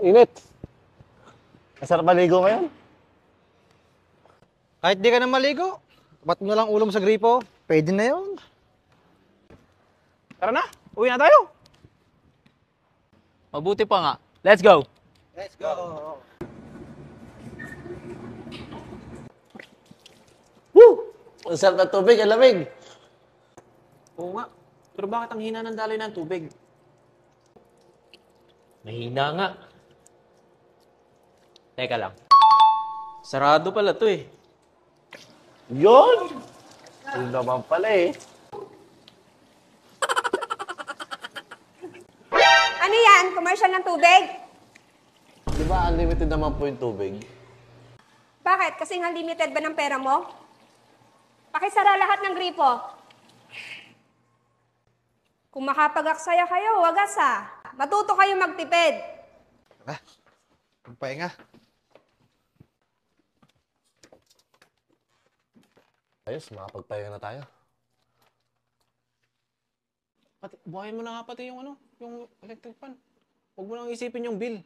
Init. Masarap maligo ngayon. Kahit di ka na maligo, ba't mo na lang ulo mo sa gripo? Pwede na yun. Tara na, uwi na tayo. Mabuti pa nga. Let's go! Let's go! Woo! Ang sarap ng tubig, ang lamig. Oo nga, pero bakit ang hina ng daloy ng tubig? Mahina nga. Teka lang. Sarado pala to eh. Yun! Yun naman pala eh. Ano yan? Commercial ng tubig? Di ba unlimited naman po yung tubig? Bakit? Kasing unlimited ba ng pera mo? Pakisara lahat ng gripo. Kung makapag-aksaya kayo, wagas ah. Matuto kayo magtipid. Magpahinga. Ayos, makapagpahinga na tayo. Pati, buhayin mo na nga pati yung yung electric fan. Huwag mo nang isipin yung bill.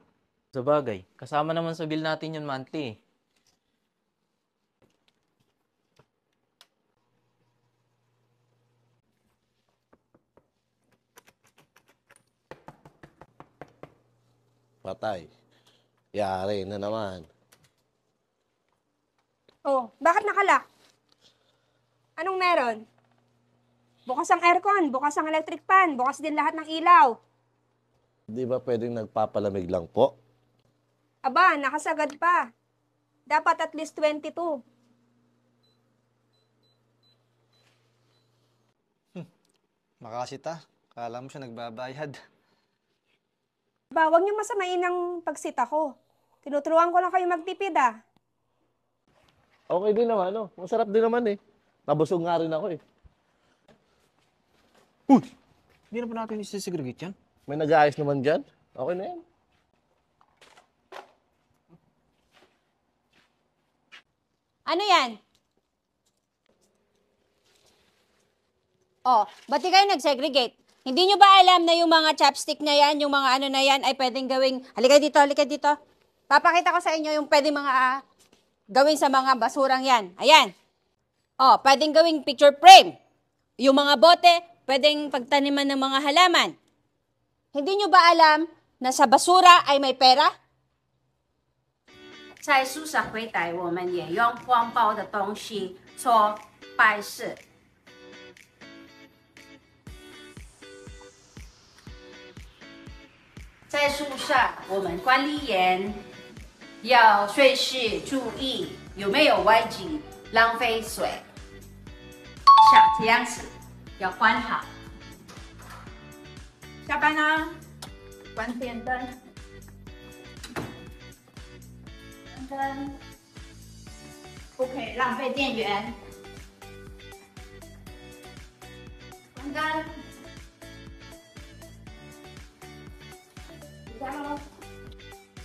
Sa bagay, kasama naman sa bill natin yun monthly. Patay. Yari na naman. Oh, bakit nakalak? Anong meron? Bukas ang aircon, bukas ang electric fan, bukas din lahat ng ilaw. Di ba pwedeng nagpapalamig lang po? Aba, nakasagad pa. Dapat at least 22. Makasita. Kala mo siya nagbabayad. Ba, huwag niyo masamain ang pagsita ko. Tinuturuan ko lang kayo magtipid ah. Okay din naman, no? Masarap din naman eh. Nabusog nga rin ako eh. Hindi na pa natin isisegregate yan. May nag-aayos naman dyan. Okay na yan. Ano yan? Oh, ba't di kayo nag-segregate? Hindi nyo ba alam na yung mga chopstick na yan, yung mga ano na yan, ay pwedeng gawing, halika dito, halika dito. Papakita ko sa inyo yung pwedeng mga gawin sa mga basurang yan. Ayan. Oh, pwedeng gawing picture frame. Yung mga bote, pwedeng pagtaniman ng mga halaman. Hindi nyo ba alam na sa basura ay may pera? 在书上回答，我们也用环保的东西做摆饰。在树上，我们管理员要随时注意有没有外机浪费水，像这样子要关好。下班啦，关电灯。 灯，不可以浪费电源。关灯。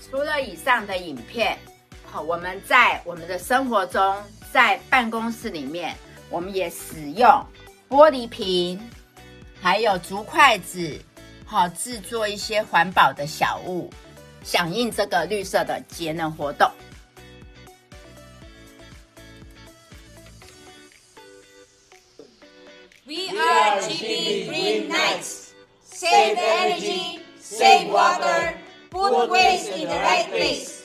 除了以上的影片，好，我们在我们的生活中，在办公室里面，我们也使用玻璃瓶，还有竹筷子，好制作一些环保的小物，响应这个绿色的节能活动。 We are GP Green Knights. Save energy, save water, put waste in the right place.